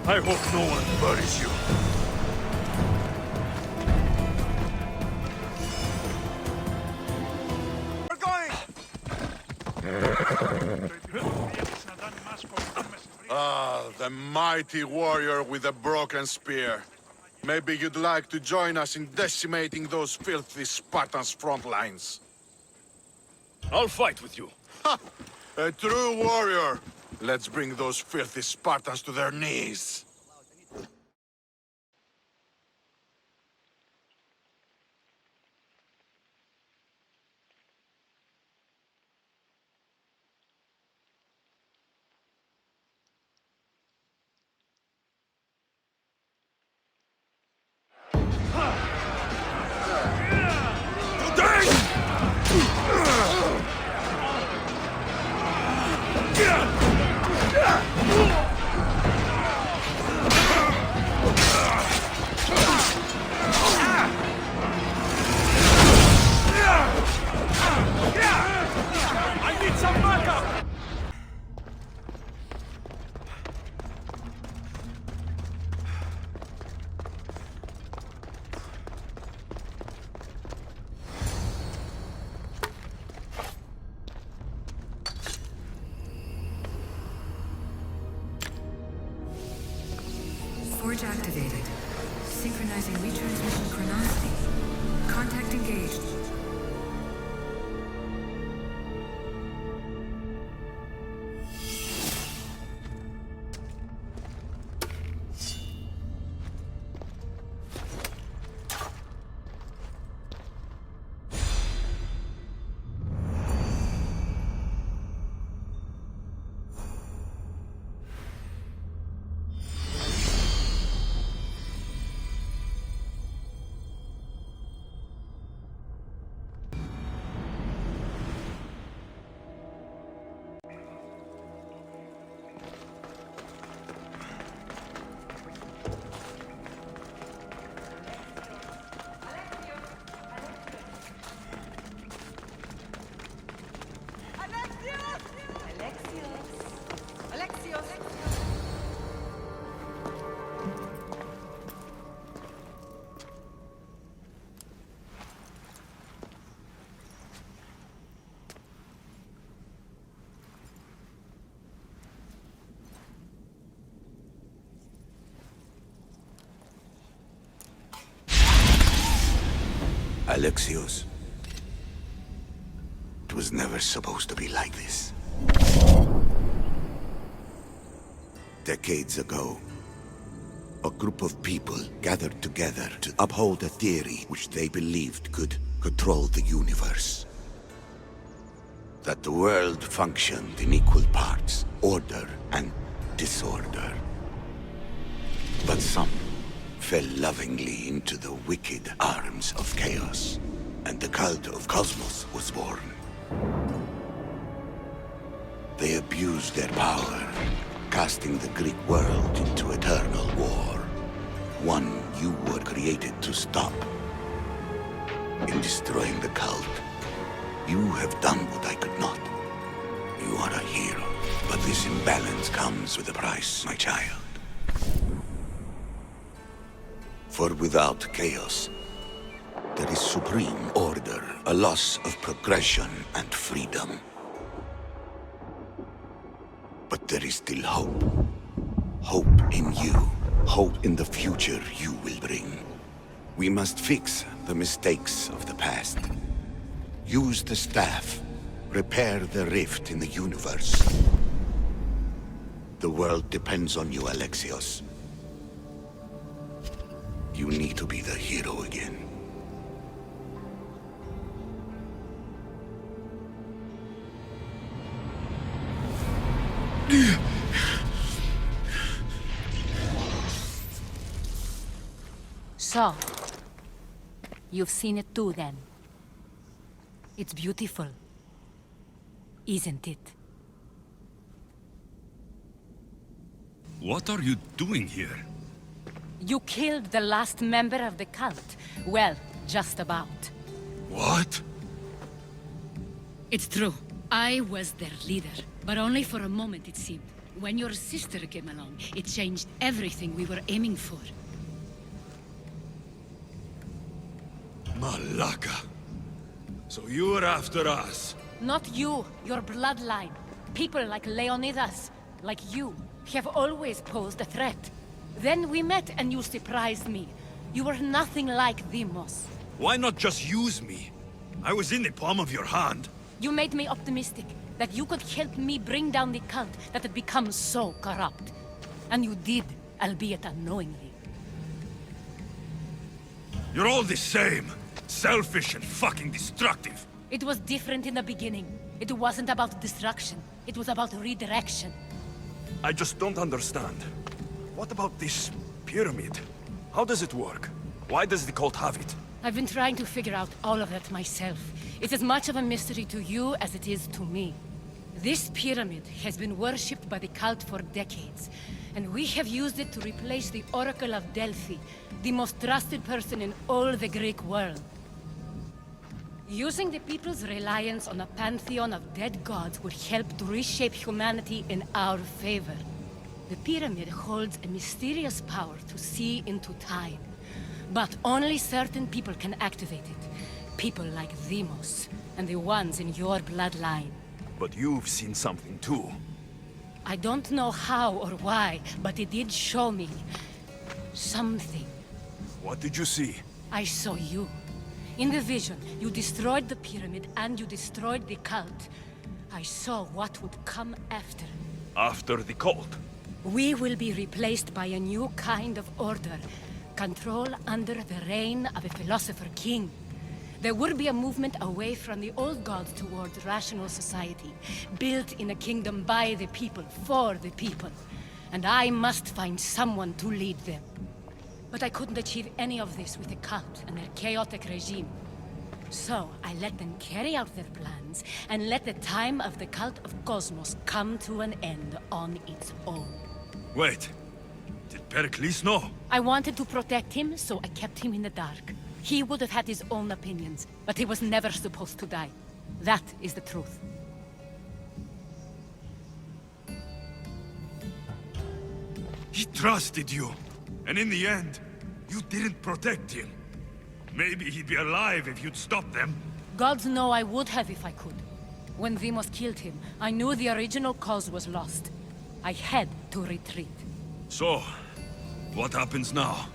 I hope no one buries you. Ah, the mighty warrior with the broken spear. Maybe you'd like to join us in decimating those filthy Spartans' front lines. I'll fight with you. Ha! A true warrior! Let's bring those filthy Spartans to their knees. Forge activated. Synchronizing retransmission chronicity. Contact engaged. Alexios. It was never supposed to be like this. Decades ago, a group of people gathered together to uphold a theory which they believed could control the universe. That the world functioned in equal parts, order and disorder. But some fell lovingly into the wicked arms of chaos, and the cult of Cosmos was born. They abused their power, casting the Greek world into eternal war. One you were created to stop. In destroying the cult, you have done what I could not. You are a hero, but this imbalance comes with a price, my child. For without chaos, there is supreme order, a loss of progression and freedom. But there is still hope. Hope in you. Hope in the future you will bring. We must fix the mistakes of the past. Use the staff. Repair the rift in the universe. The world depends on you, Alexios. You need to be the hero again. So, you've seen it too then. It's beautiful, isn't it? What are you doing here? You killed the last member of the cult. Well, just about. What? It's true. I was their leader, but only for a moment it seemed. When your sister came along, it changed everything we were aiming for. Malaka. So you were after us? Not you, your bloodline. People like Leonidas, like you, have always posed a threat. Then we met and you surprised me. You were nothing like Deimos. Why not just use me? I was in the palm of your hand. You made me optimistic that you could help me bring down the cult that had become so corrupt. And you did, albeit unknowingly. You're all the same. Selfish and fucking destructive. It was different in the beginning. It wasn't about destruction. It was about redirection. I just don't understand. What about this pyramid? How does it work? Why does the cult have it? I've been trying to figure out all of that myself. It's as much of a mystery to you as it is to me. This pyramid has been worshipped by the cult for decades, and we have used it to replace the Oracle of Delphi, the most trusted person in all the Greek world. Using the people's reliance on a pantheon of dead gods would help to reshape humanity in our favor. The pyramid holds a mysterious power to see into time. But only certain people can activate it. People like Deimos, and the ones in your bloodline. But you've seen something too. I don't know how or why, but it did show me something. What did you see? I saw you. In the vision, you destroyed the pyramid and you destroyed the cult. I saw what would come after. After the cult? We will be replaced by a new kind of order. Control under the reign of a philosopher king. There would be a movement away from the old gods towards rational society, built in a kingdom by the people, for the people. And I must find someone to lead them. But I couldn't achieve any of this with the cult and their chaotic regime. So I let them carry out their plans, and let the time of the cult of Cosmos come to an end on its own. Wait. Did Pericles know? I wanted to protect him, so I kept him in the dark. He would have had his own opinions, but he was never supposed to die. That is the truth. He trusted you. And in the end, you didn't protect him. Maybe he'd be alive if you'd stopped them. Gods know I would have if I could. When Deimos killed him, I knew the original cause was lost. I had to retreat. So, what happens now?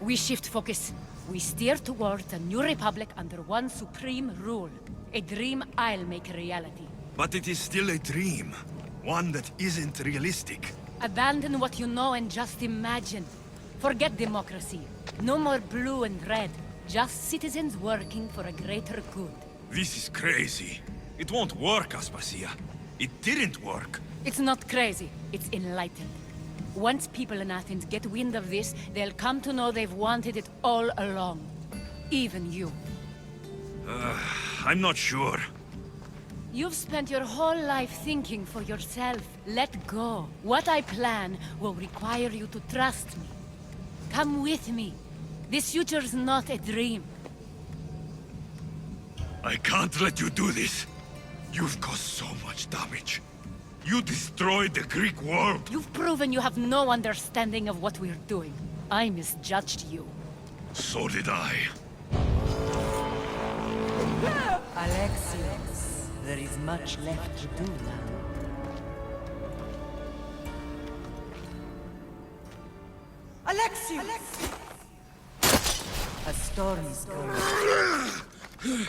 We shift focus. We steer towards a new republic under one supreme rule. A dream I'll make a reality. But it is still a dream. One that isn't realistic. Abandon what you know and just imagine. Forget democracy. No more blue and red. Just citizens working for a greater good. This is crazy. It won't work, Aspasia. It didn't work. It's not crazy. It's enlightened. Once people in Athens get wind of this, they'll come to know they've wanted it all along. Even you. I'm not sure. You've spent your whole life thinking for yourself. Let go. What I plan will require you to trust me. Come with me. This future's not a dream. I can't let you do this. You've caused so much damage. You destroyed the Greek world. You've proven you have no understanding of what we're doing. I misjudged you. So did I. Alexios, there is much left to do now. Alexios! A storm is coming.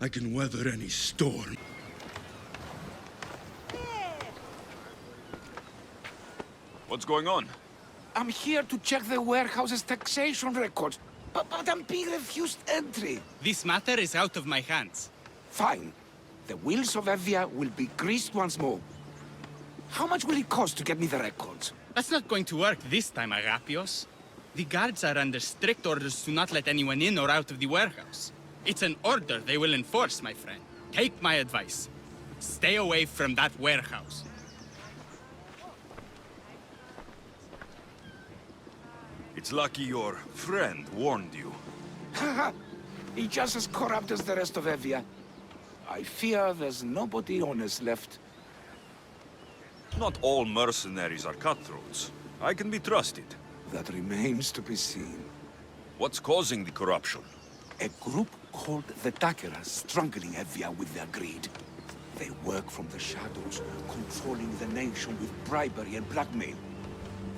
I can weather any storm. What's going on? I'm here to check the warehouse's taxation records, but I'm being refused entry. This matter is out of my hands. Fine. The wheels of Evia will be greased once more. How much will it cost to get me the records? That's not going to work this time, Agapios. The guards are under strict orders to not let anyone in or out of the warehouse. It's an order they will enforce, my friend. Take my advice. Stay away from that warehouse. It's lucky your friend warned you. Haha! He's just as corrupt as the rest of Evia. I fear there's nobody honest left. Not all mercenaries are cutthroats. I can be trusted. That remains to be seen. What's causing the corruption? A group called the Daggers strangling Evia with their greed. They work from the shadows, controlling the nation with bribery and blackmail.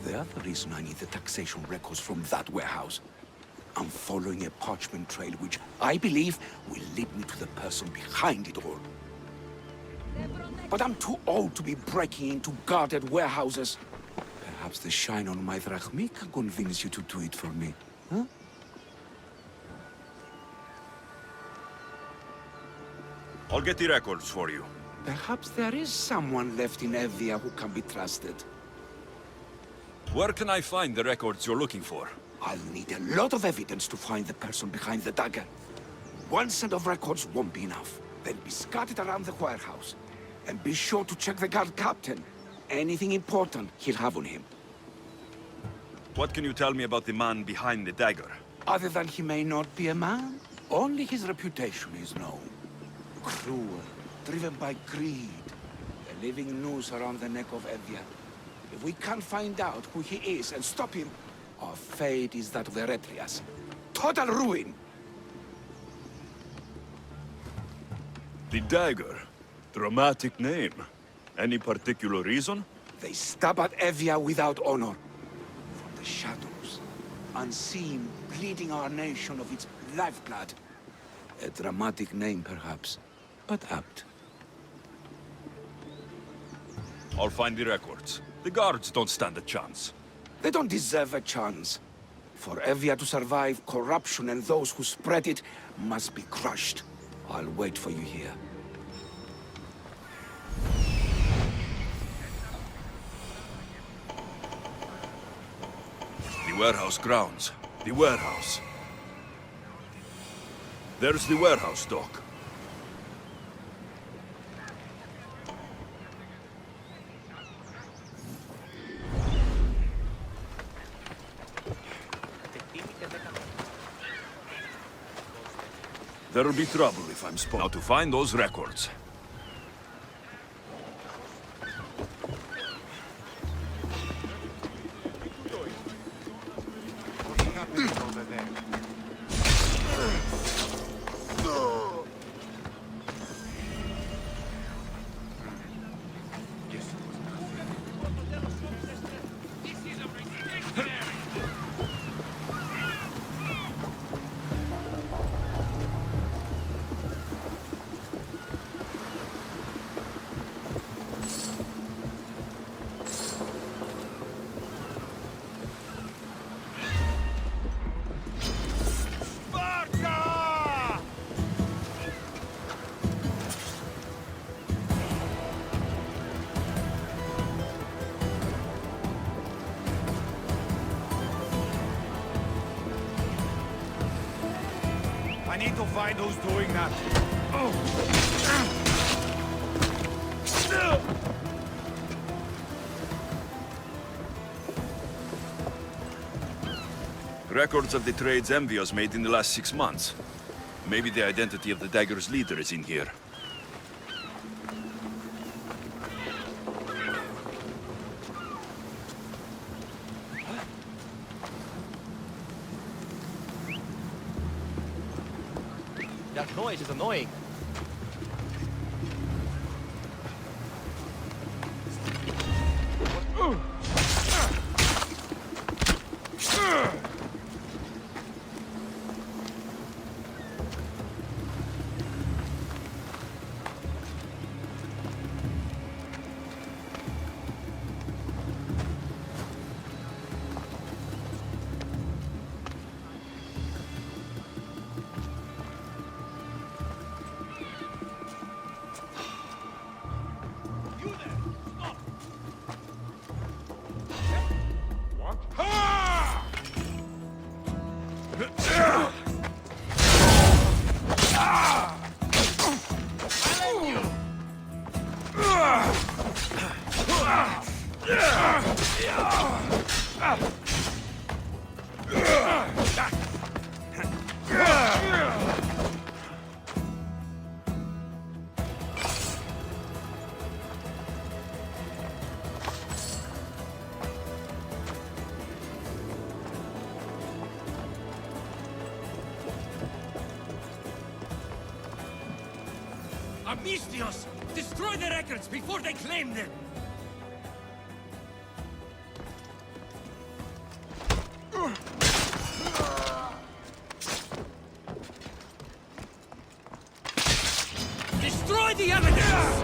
The other reason I need the taxation records from that warehouse. I'm following a parchment trail which I believe will lead me to the person behind it all. But I'm too old to be breaking into guarded warehouses. Perhaps the shine on my drachmi can convince you to do it for me, huh? I'll get the records for you. Perhaps there is someone left in Evia who can be trusted. Where can I find the records you're looking for? I'll need a lot of evidence to find the person behind the dagger. One set of records won't be enough. They'll be scattered around the warehouse. And be sure to check the guard captain. Anything important he'll have on him. What can you tell me about the man behind the dagger? Other than he may not be a man, only his reputation is known. Cruel, driven by greed. A living noose around the neck of Evia. If we can't find out who he is and stop him, our fate is that of the Eretrias. Total ruin! The dagger. Dramatic name. Any particular reason? They stab at Evia without honor. From the shadows. Unseen, bleeding our nation of its lifeblood. A dramatic name, perhaps, but apt. I'll find the records. The guards don't stand a chance. They don't deserve a chance. For Evia to survive, corruption and those who spread it must be crushed. I'll wait for you here. The warehouse grounds. The warehouse. There's the warehouse dock. There'll be trouble if I'm spotted. Now to find those records. I need to find who's doing that. Records of the trades Envios made in the last 6 months. Maybe the identity of the dagger's leader is in here. That noise is annoying. Amistios! Destroy the records before they claim them! Destroy the evidence!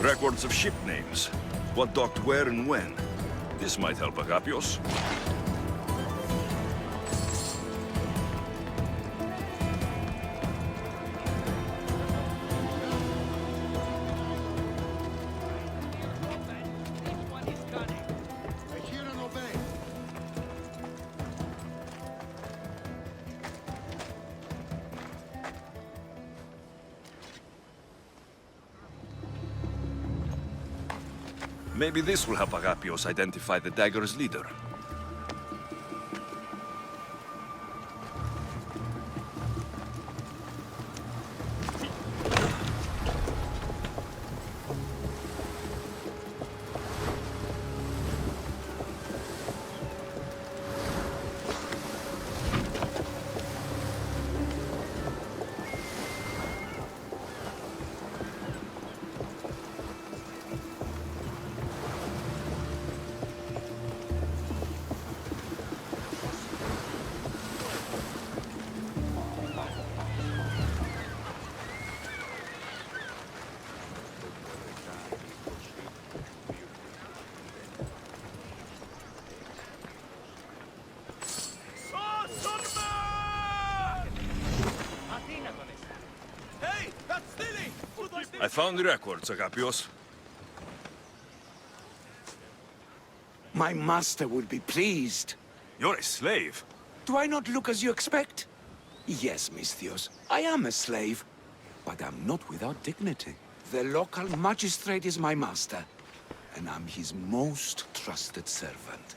Records of ship names. What docked where and when. This might help Agapios. Maybe this will help Agapios identify the dagger's leader. I found the records, Agapios. My master would be pleased. You're a slave. Do I not look as you expect? Yes, Misthios, I am a slave. But I'm not without dignity. The local magistrate is my master, and I'm his most trusted servant.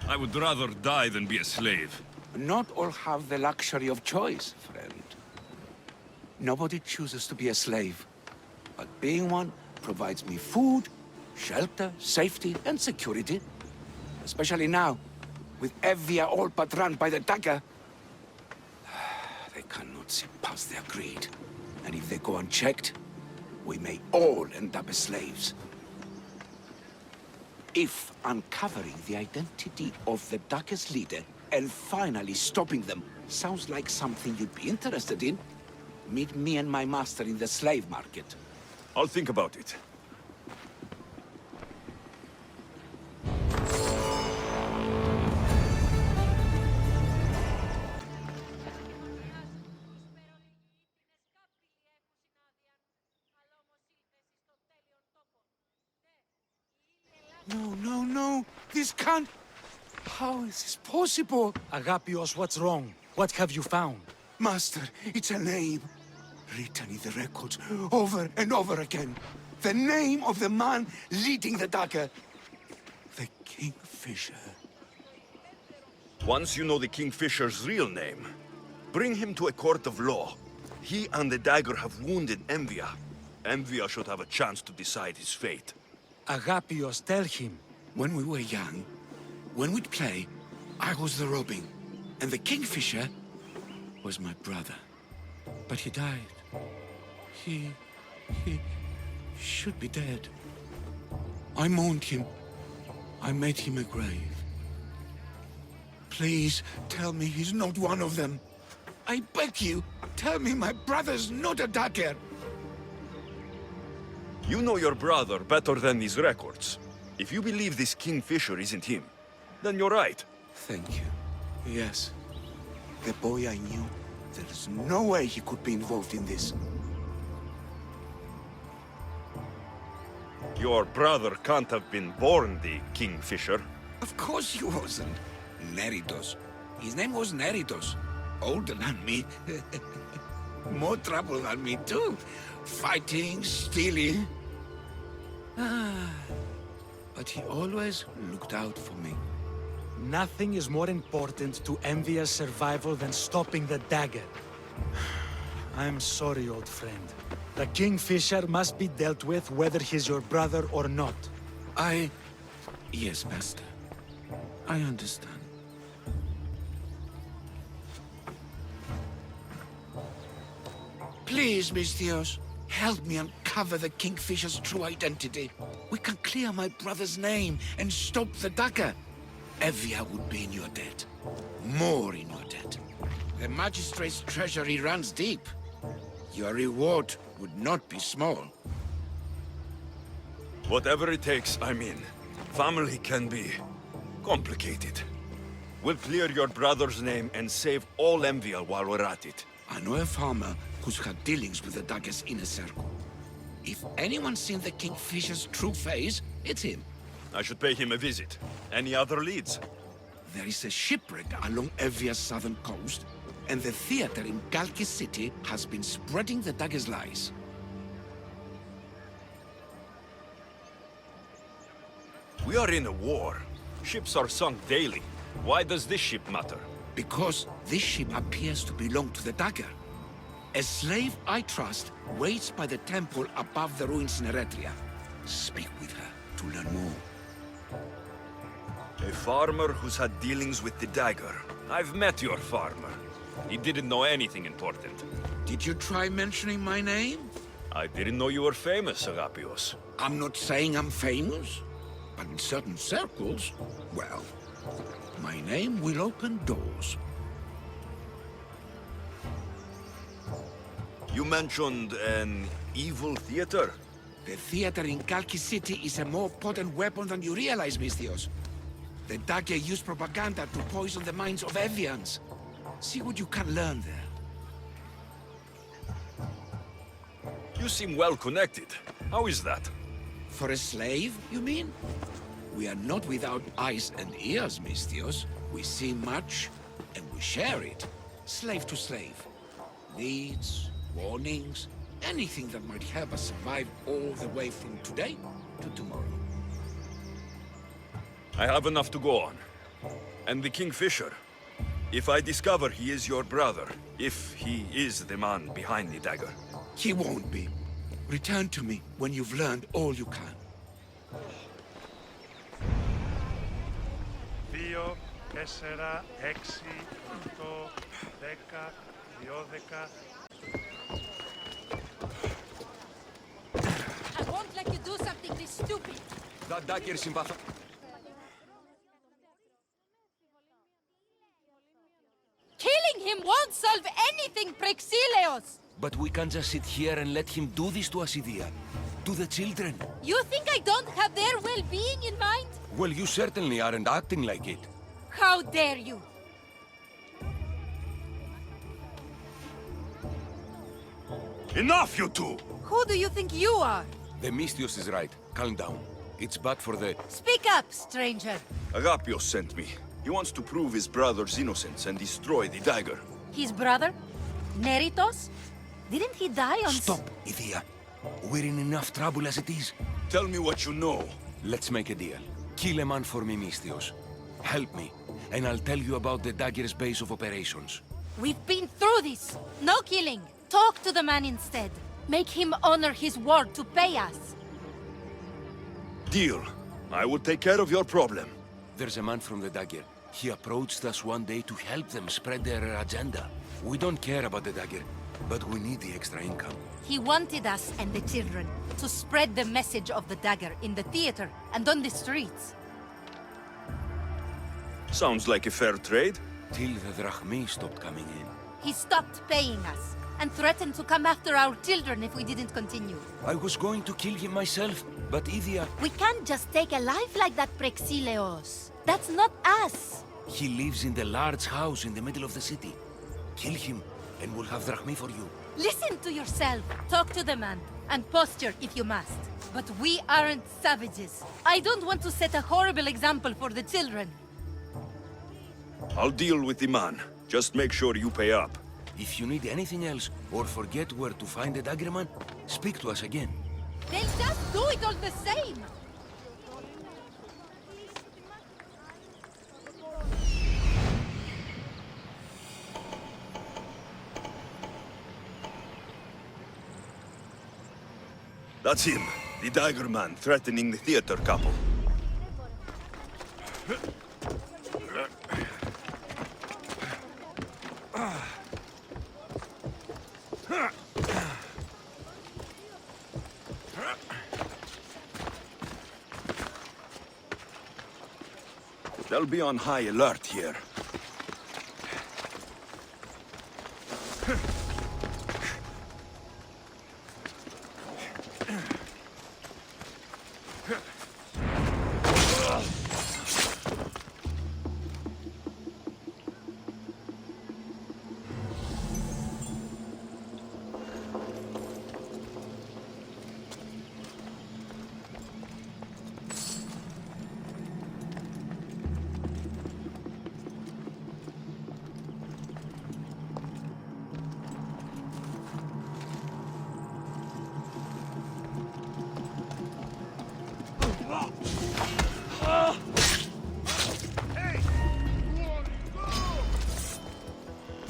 I would rather die than be a slave. Not all have the luxury of choice, friend. Nobody chooses to be a slave. But being one provides me food, shelter, safety, and security. Especially now, with Evia all but run by the dagger. They cannot see past their greed. And if they go unchecked, we may all end up as slaves. If uncovering the identity of the dagger's leader and finally stopping them sounds like something you'd be interested in, meet me and my master in the slave market. I'll think about it. No. This can't... How is this possible? Agapios, what's wrong? What have you found? Master, it's a name. Written in the records over and over again. The name of the man leading the dagger. The Kingfisher. Once you know the Kingfisher's real name, bring him to a court of law. He and the dagger have wounded Envia. Envia should have a chance to decide his fate. Agapios, tell him. When we were young, when we'd play, I was the Robin. And the Kingfisher was my brother. But he died. He should be dead. I mourned him. I made him a grave. Please, tell me he's not one of them. I beg you, tell me my brother's not a dagger. You know your brother better than these records. If you believe this Kingfisher isn't him, then you're right. Thank you. Yes. The boy I knew, there's no way he could be involved in this. Your brother can't have been born the Kingfisher. Of course he wasn't. Neritos. His name was Neritos. Older than me. More trouble than me, too. Fighting, stealing. But he always looked out for me. Nothing is more important to Envia's survival than stopping the dagger. I'm sorry, old friend. The Kingfisher must be dealt with whether he's your brother or not. Yes, Master. I understand. Please, Misthios, help me uncover the Kingfisher's true identity. We can clear my brother's name and stop the dagger. Evia would be in your debt. More in your debt. The Magistrate's treasury runs deep. Your reward would not be small. Whatever it takes, I'm in. Family can be complicated. We'll clear your brother's name and save all Envia while we're at it. I know a farmer who's had dealings with the dagger's inner circle. If anyone's seen the Kingfisher's true face, it's him. I should pay him a visit. Any other leads? There is a shipwreck along Evia's southern coast, and the theater in Galkis City has been spreading the dagger's lies. We are in a war. Ships are sunk daily. Why does this ship matter? Because this ship appears to belong to the dagger. A slave I trust waits by the temple above the ruins in Eretria. Speak with her to learn more. A farmer who's had dealings with the dagger. I've met your farmer. He didn't know anything important. Did you try mentioning my name? I didn't know you were famous, Agapios. I'm not saying I'm famous, but in certain circles, well, my name will open doors. You mentioned an evil theater? The theater in Galkis City is a more potent weapon than you realize, Misthios. The dagger used propaganda to poison the minds of Evians. See what you can learn there. You seem well connected. How is that? For a slave, you mean? We are not without eyes and ears, Misthios. We see much, and we share it. Slave to slave. Leads, warnings, anything that might help us survive all the way from today to tomorrow. I have enough to go on. And the Kingfisher. If I discover he is your brother, if he is the man behind the dagger. He won't be. Return to me when you've learned all you can. 2, 4, 6, 8, 10, 12. I won't let you do something this stupid. That dagger is in Batha. Killing him won't solve anything, Prexileos! But we can't just sit here and let him do this to us, Idia. To the children. You think I don't have their well-being in mind? Well, you certainly aren't acting like it. How dare you! Enough, you two! Who do you think you are? The Misthios is right. Calm down. It's bad for the... Speak up, stranger. Agapios sent me. He wants to prove his brother's innocence and destroy the dagger. His brother? Neritos? Didn't he die on... Stop, Idia. We're in enough trouble as it is. Tell me what you know. Let's make a deal. Kill a man for me, Misthios. Help me, and I'll tell you about the dagger's base of operations. We've been through this. No killing. Talk to the man instead. Make him honor his word to pay us. Deal. I will take care of your problem. There's a man from the dagger. He approached us one day to help them spread their agenda. We don't care about the dagger, but we need the extra income. He wanted us and the children to spread the message of the dagger in the theater and on the streets. Sounds like a fair trade. Till the drachmi stopped coming in. He stopped paying us and threatened to come after our children if we didn't continue. I was going to kill him myself, but Idia... We can't just take a life like that, Prexileos. That's not us. He lives in the large house in the middle of the city. Kill him, and we'll have drachmi for you. Listen to yourself. Talk to the man, and posture if you must. But we aren't savages. I don't want to set a horrible example for the children. I'll deal with the man. Just make sure you pay up. If you need anything else, or forget where to find the daggerman, speak to us again. They'll just do it all the same! That's him, the dagger man threatening the theater couple. They'll be on high alert here.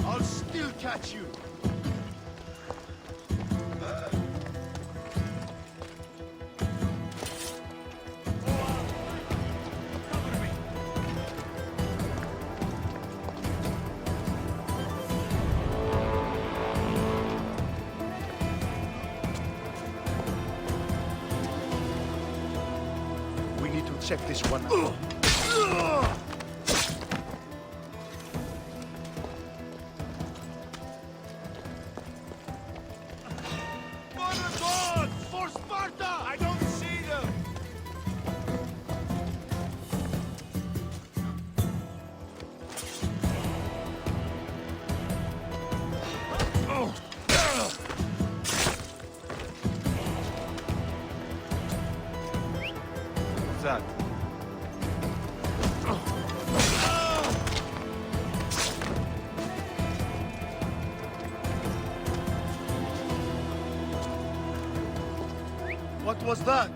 I'll still catch you. We need to check this one out. That. What was that?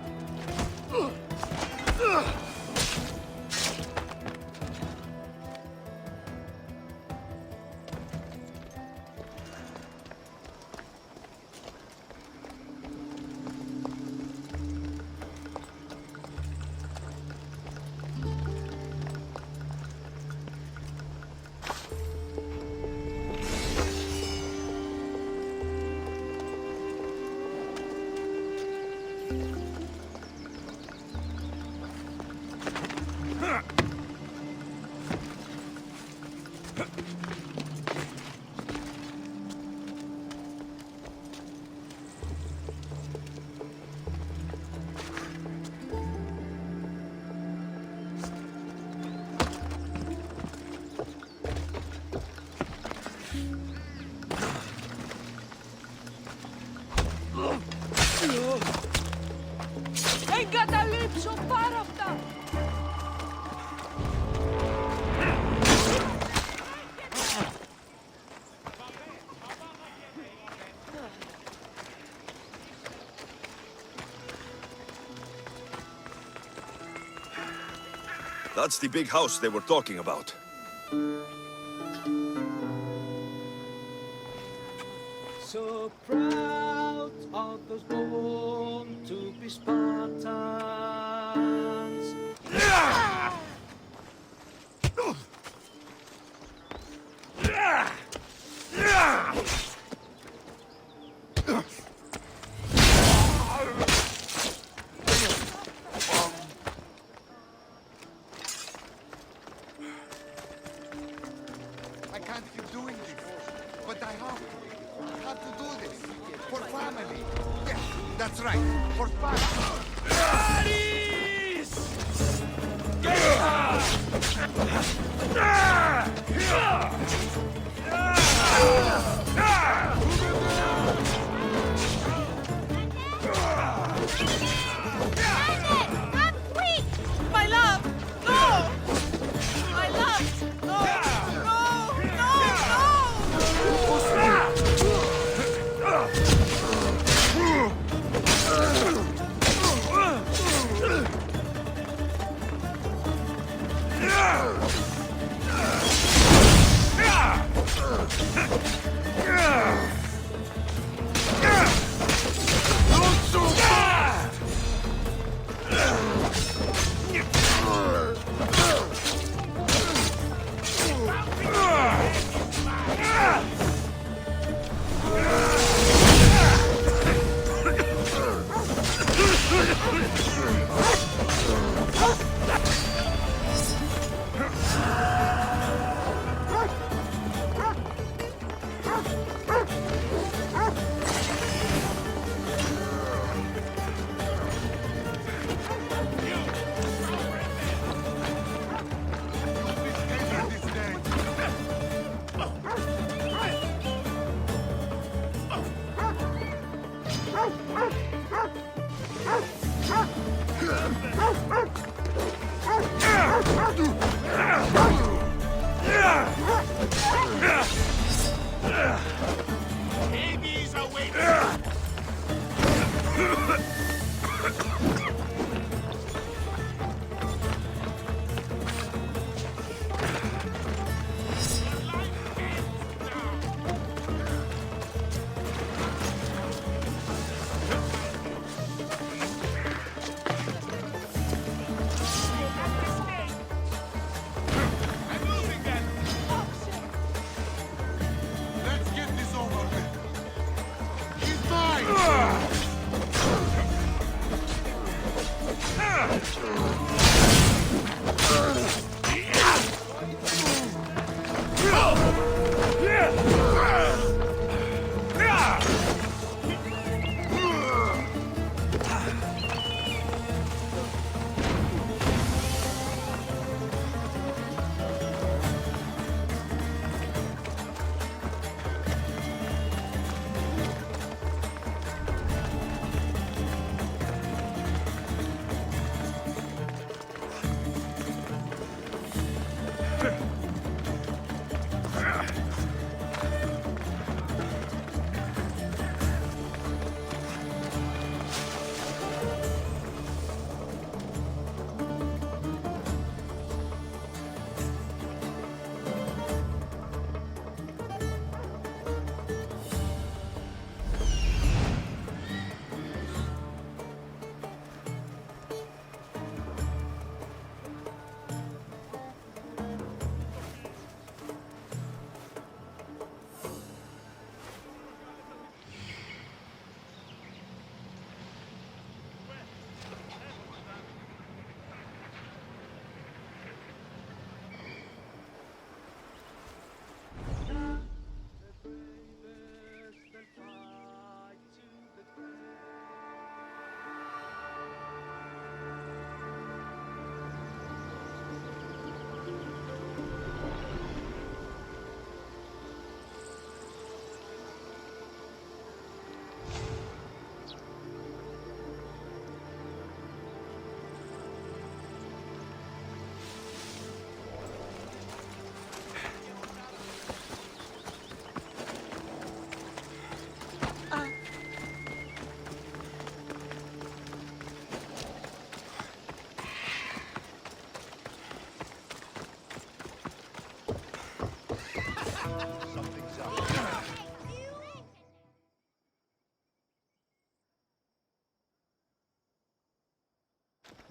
Εγκαταλείψω πάρα αυτά! That's the big house they were talking about. So proud of those born to be Spartans. I can't keep doing this, but I have to do this for family. Yes, that's right, for family. I'm weak! My love! No! My love! No! Not so fast!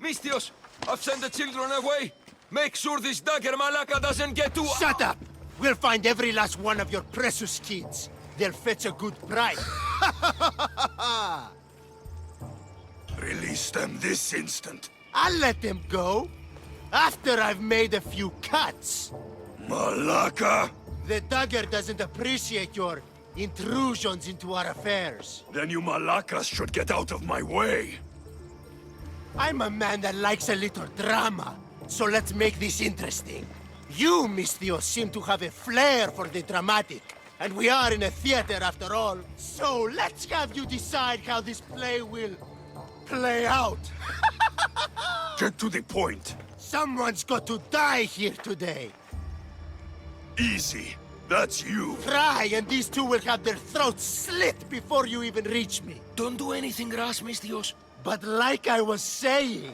Mistios, I've sent the children away. Make sure this dagger Malaka doesn't get to... Shut up! We'll find every last one of your precious kids. They'll fetch a good price. Release them this instant. I'll let them go. After I've made a few cuts. Malaka! The dagger doesn't appreciate your intrusions into our affairs. Then you Malakas should get out of my way. I'm a man that likes a little drama, so let's make this interesting. You, Mistios, seem to have a flair for the dramatic, and we are in a theater after all. So let's have you decide how this play will play out. Get to the point. Someone's got to die here today. Easy. That's you. Try, and these two will have their throats slit before you even reach me. Don't do anything rash, Mistios. But like I was saying,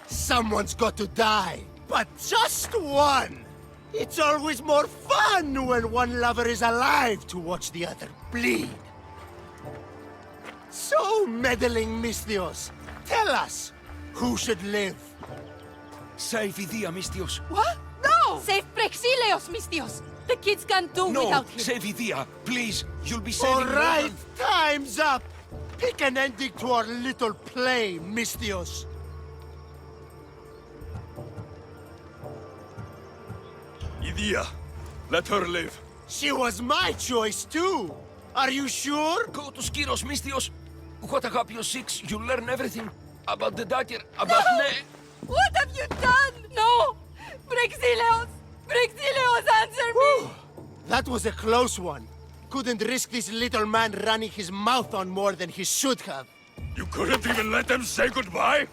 someone's got to die. But just one! It's always more fun when one lover is alive to watch the other bleed. So, meddling Mistios, tell us, who should live? Save Idia, Mistios. What? No! Save Prexileos, Mistios! The kids can't do without him. No, save Idia, please. You'll be saving All right, more time's up! Pick an ending to our little play, Mistios. Idia, let her live. She was my choice, too. Are you sure? Go to Skiros, Mistios. What Agapio 6, you'll learn everything. About the dagger, about What have you done? No! Prexileos! Prexileos, answer me! That was a close one. Couldn't risk this little man running his mouth on more than he should have. You couldn't even let them say goodbye?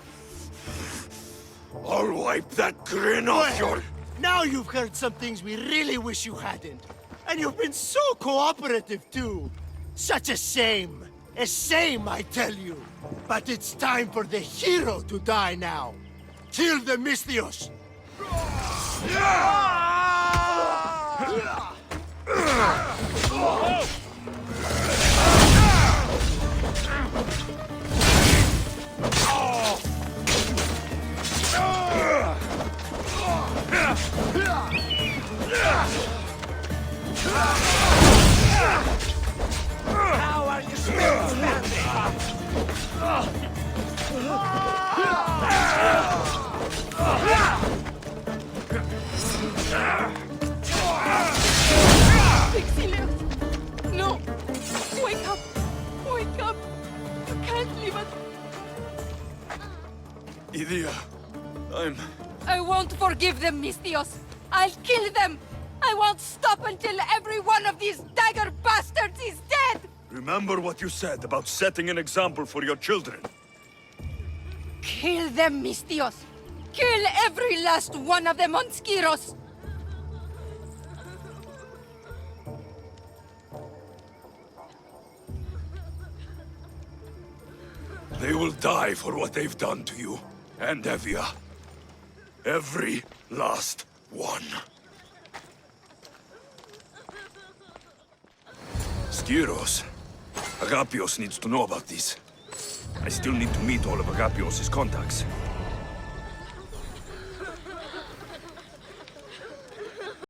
I'll wipe that grin off your... Now you've heard some things we really wish you hadn't. And you've been so cooperative, too. Such a shame. A shame, I tell you. But it's time for the hero to die now. Kill the Mistios! How are you still standing? Prexileos! No! Wake up! Wake up! You can't leave us! Idia, I won't forgive them, Mistios! I'll kill them! I won't stop until every one of these dagger bastards is dead! Remember what you said about setting an example for your children. Kill them, Mistios! Kill every last one of them on Skiros! They will die for what they've done to you, and Evia. Every last one. Skiros. Agapios needs to know about this. I still need to meet all of Agapios' contacts.